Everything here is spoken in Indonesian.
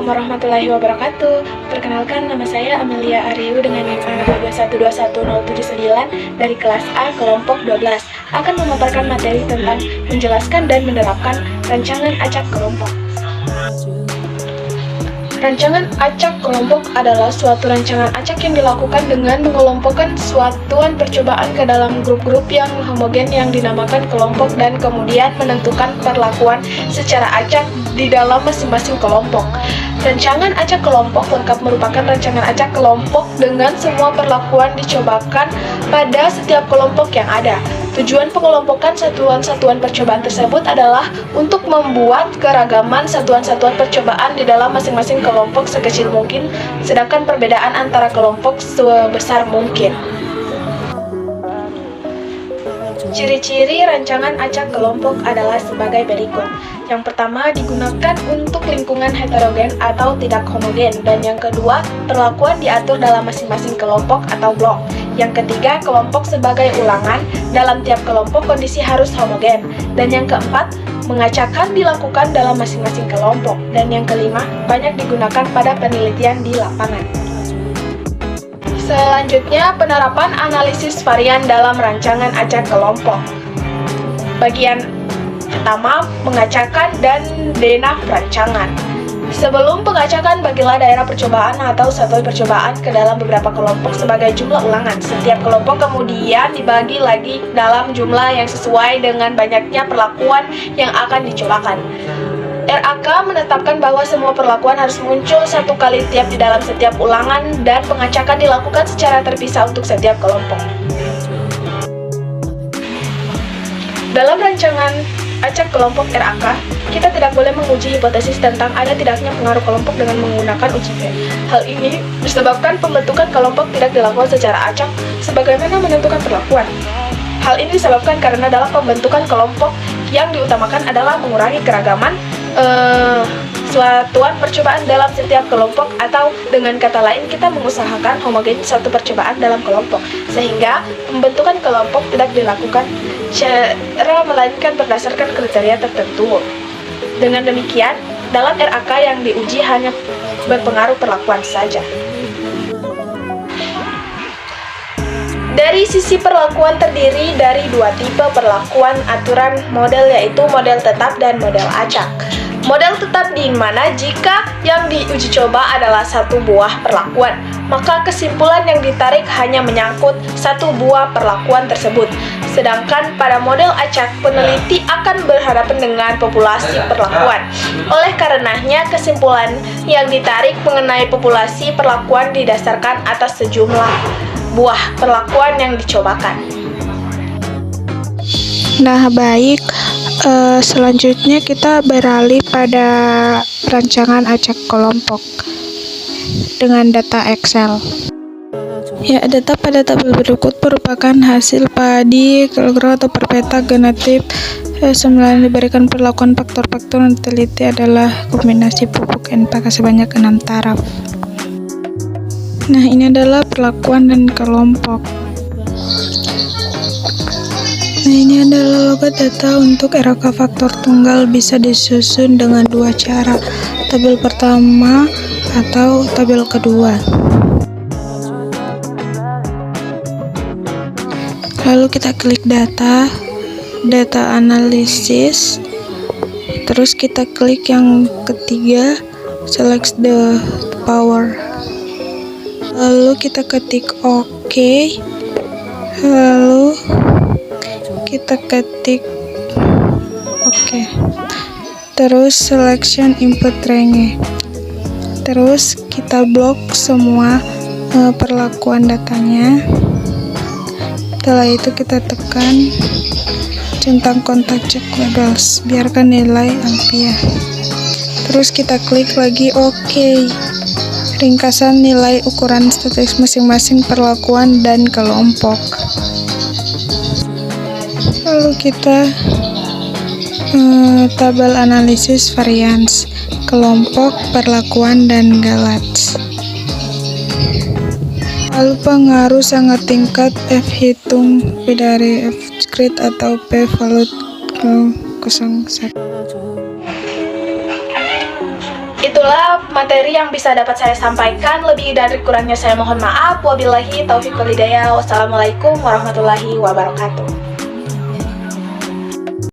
Assalamualaikum warahmatullahi wabarakatuh. Perkenalkan, nama saya Amelia Ariu dengan NIM 2121079 dari kelas A kelompok 12 akan memaparkan materi tentang menjelaskan dan menerapkan rancangan acak kelompok. Rancangan acak kelompok adalah suatu rancangan acak yang dilakukan dengan mengelompokkan satuan percobaan ke dalam grup-grup yang homogen yang dinamakan kelompok dan kemudian menentukan perlakuan secara acak di dalam masing-masing kelompok. Rancangan acak kelompok lengkap merupakan rancangan acak kelompok dengan semua perlakuan dicobakan pada setiap kelompok yang ada. Tujuan pengelompokan satuan-satuan percobaan tersebut adalah untuk membuat keragaman satuan-satuan percobaan di dalam masing-masing kelompok sekecil mungkin, sedangkan perbedaan antara kelompok sebesar mungkin. Ciri-ciri rancangan acak kelompok adalah sebagai berikut. Yang pertama, digunakan untuk lingkungan heterogen atau tidak homogen, dan yang kedua, perlakuan diatur dalam masing-masing kelompok atau blok. Yang ketiga, kelompok sebagai ulangan, dalam tiap kelompok kondisi harus homogen. Dan yang keempat, mengacakan dilakukan dalam masing-masing kelompok. Dan yang kelima, banyak digunakan pada penelitian di lapangan. Selanjutnya, penerapan analisis varian dalam rancangan acak kelompok. Bagian pertama, mengacakan dan denah rancangan. Sebelum pengacakan, bagilah daerah percobaan atau satuan percobaan ke dalam beberapa kelompok sebagai jumlah ulangan. Setiap kelompok kemudian dibagi lagi dalam jumlah yang sesuai dengan banyaknya perlakuan yang akan dicobakan. RAK menetapkan bahwa semua perlakuan harus muncul satu kali tiap di dalam setiap ulangan dan pengacakan dilakukan secara terpisah untuk setiap kelompok. Dalam rancangan acak kelompok RAK, kita tidak boleh menguji hipotesis tentang ada tidaknya pengaruh kelompok dengan menggunakan uji V. Hal ini disebabkan pembentukan kelompok tidak dilakukan secara acak sebagaimana menentukan perlakuan. Hal ini disebabkan karena dalam pembentukan kelompok yang diutamakan adalah mengurangi keragaman satuan percobaan dalam setiap kelompok, atau dengan kata lain kita mengusahakan homogen satu percobaan dalam kelompok sehingga pembentukan kelompok tidak dilakukan secara melainkan berdasarkan kriteria tertentu. Dengan demikian, dalam RAK yang diuji hanya berpengaruh perlakuan saja. Dari sisi perlakuan terdiri dari dua tipe perlakuan aturan model, yaitu model tetap dan model acak. Model tetap di mana jika yang diuji coba adalah satu buah perlakuan, maka kesimpulan yang ditarik hanya menyangkut satu buah perlakuan tersebut. Sedangkan pada model acak, peneliti akan berhadapan dengan populasi perlakuan. Oleh karenanya, kesimpulan yang ditarik mengenai populasi perlakuan didasarkan atas sejumlah buah perlakuan yang dicobakan. Nah, baik. Selanjutnya kita beralih pada rancangan acak kelompok dengan data Excel. Ya, data pada tabel berikut merupakan hasil padi, kilogram atau per peta genotype. Sembilan diberikan perlakuan faktor-faktor yang diteliti adalah kombinasi pupuk NPK sebanyak 6 taraf. Nah, ini adalah perlakuan dan kelompok. Nah, ini adalah logat data untuk RAK faktor tunggal, bisa disusun dengan dua cara, tabel pertama atau tabel kedua. Lalu kita klik data analisis, terus kita klik yang ketiga, select the power. Lalu kita ketik OK, lalu kita ketik OK, terus selection input range, terus kita blok semua perlakuan datanya. Setelah itu kita tekan centang kontak check labels, biarkan nilai ampere, terus kita klik lagi OK. Ringkasan nilai ukuran statistik masing-masing perlakuan dan kelompok. Lalu kita tabel analisis varians, kelompok, perlakuan, dan galats. Lalu pengaruh sangat tingkat F hitung P dari F discrete atau P valued 0,1. Itulah materi yang bisa dapat saya sampaikan. Lebih dari kurangnya saya mohon maaf. Wabillahi taufiq wal hidayah. Wassalamualaikum warahmatullahi wabarakatuh.